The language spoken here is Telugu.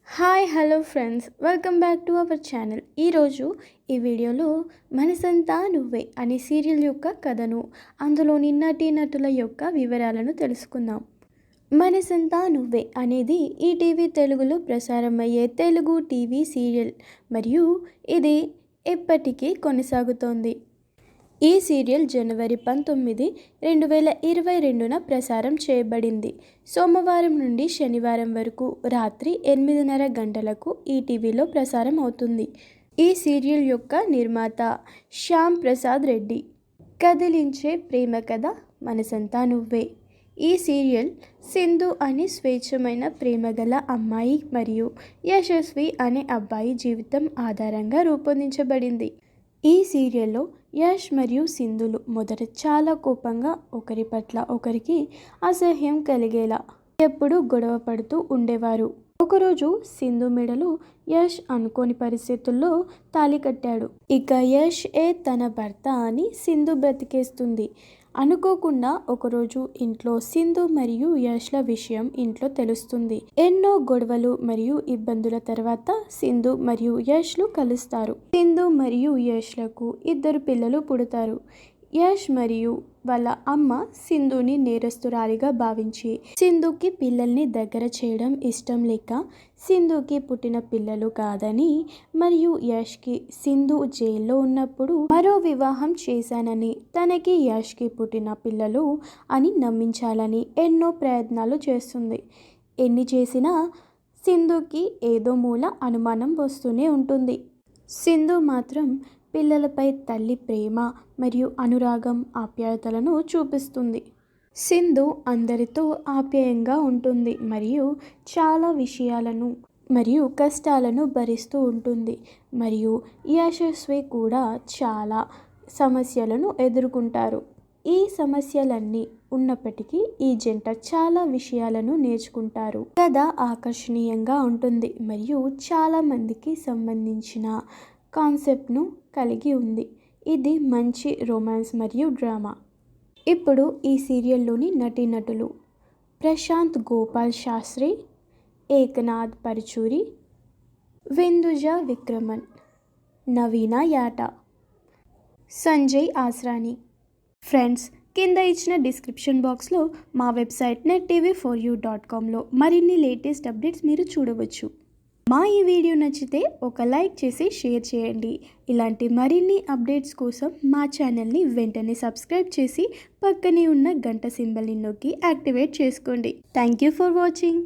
Hi hello friends, welcome back to our channel. ఈరోజు ఈ వీడియోలో మనసంతా నువ్వే అనే సీరియల్ యొక్క కథను, అందులోని నటీనటుల యొక్క వివరాలను తెలుసుకుందాం. మనసంతా నువ్వే అనేది ఈటీవీ తెలుగులో ప్రసారమయ్యే తెలుగు టీవీ సీరియల్ మరియు ఇది ఎప్పటికీ కొనసాగుతోంది. ఈ సీరియల్ జనవరి 19, 2022న ప్రసారం చేయబడింది. సోమవారం నుండి శనివారం వరకు రాత్రి 8:30 గంటలకు ఈటీవీలో ప్రసారం అవుతుంది. ఈ సీరియల్ యొక్క నిర్మాత శ్యామ్ ప్రసాద్ రెడ్డి. కదిలించే ప్రేమ కథ మనసంతా నువ్వే. ఈ సీరియల్ సింధు అనే స్వేచ్ఛమైన ప్రేమగల అమ్మాయి మరియు యశస్వి అనే అబ్బాయి జీవితం ఆధారంగా రూపొందించబడింది. ఈ సీరియల్లో యష్ మరియు సింధులు మొదట చాలా కోపంగా, ఒకరి పట్ల ఒకరికి అసహ్యం కలిగేలా ఎప్పుడూ గొడవ పడుతూ ఉండేవారు. ఒకరోజు సింధు మెడలో యష్ అనుకోని పరిస్థితుల్లో తాళి కట్టాడు. ఇక యష్ తన భర్త అని సింధు బ్రతికేస్తుంది. అనుకోకుండా ఒకరోజు ఇంట్లో సింధు మరియు యష్ల విషయం ఇంట్లో తెలుస్తుంది. ఎన్నో గొడవలు మరియు ఇబ్బందుల తర్వాత సింధు మరియు యష్లు కలుస్తారు. సింధు మరియు యష్లకు 2 పిల్లలు పుడతారు. యష్ మరియు వాళ్ళ అమ్మ సింధుని నేరస్తురాలిగా భావించి సింధుకి పిల్లల్ని దగ్గర చేయడం ఇష్టం లేక సింధుకి పుట్టిన పిల్లలు కాదని మరియు యష్కి సింధు జైల్లో ఉన్నప్పుడు మరో వివాహం చేశానని, తనకి యష్కి పుట్టిన పిల్లలు అని నమ్మించాలని ఎన్నో ప్రయత్నాలు చేస్తుంది. ఎన్ని చేసినా సింధుకి ఏదో మూల అనుమానం వస్తూనే ఉంటుంది. సింధు మాత్రం పిల్లలపై తల్లి ప్రేమ మరియు అనురాగం, ఆప్యాయతలను చూపిస్తుంది. సింధు అందరితో ఆప్యాయంగా ఉంటుంది మరియు చాలా విషయాలను మరియు కష్టాలను భరిస్తూ ఉంటుంది. మరియు యశస్వి కూడా చాలా సమస్యలను ఎదుర్కొంటారు. ఈ సమస్యలన్నీ ఉన్నప్పటికీ ఈ జంట చాలా విషయాలను నేర్చుకుంటారు. కథ ఆకర్షణీయంగా ఉంటుంది మరియు చాలా మందికి సంబంధించిన కాన్సెప్ట్ను కలిగి ఉంది. ఇది మంచి రొమాన్స్ మరియు డ్రామా. ఇప్పుడు ఈ సీరియల్లోని నటీనటులు: ప్రశాంత్ గోపాల్ శాస్త్రి, ఏకనాథ్ పరుచూరి, విందుజ విక్రమన్, నవీన యాట, సంజయ్ ఆస్రాని. ఫ్రెండ్స్, కింద ఇచ్చిన డిస్క్రిప్షన్ బాక్స్లో మా వెబ్సైట్ nettv4u.comలో మరిన్ని లేటెస్ట్ అప్డేట్స్ మీరు చూడవచ్చు. మా ఈ వీడియో నచ్చితే ఒక లైక్ చేసి షేర్ చేయండి. ఇలాంటి మరిన్ని అప్డేట్స్ కోసం మా ఛానల్ని వెంటనే సబ్స్క్రైబ్ చేసి పక్కనే ఉన్న గంట సింబల్ని నొక్కి యాక్టివేట్ చేసుకోండి. Thank you for watching.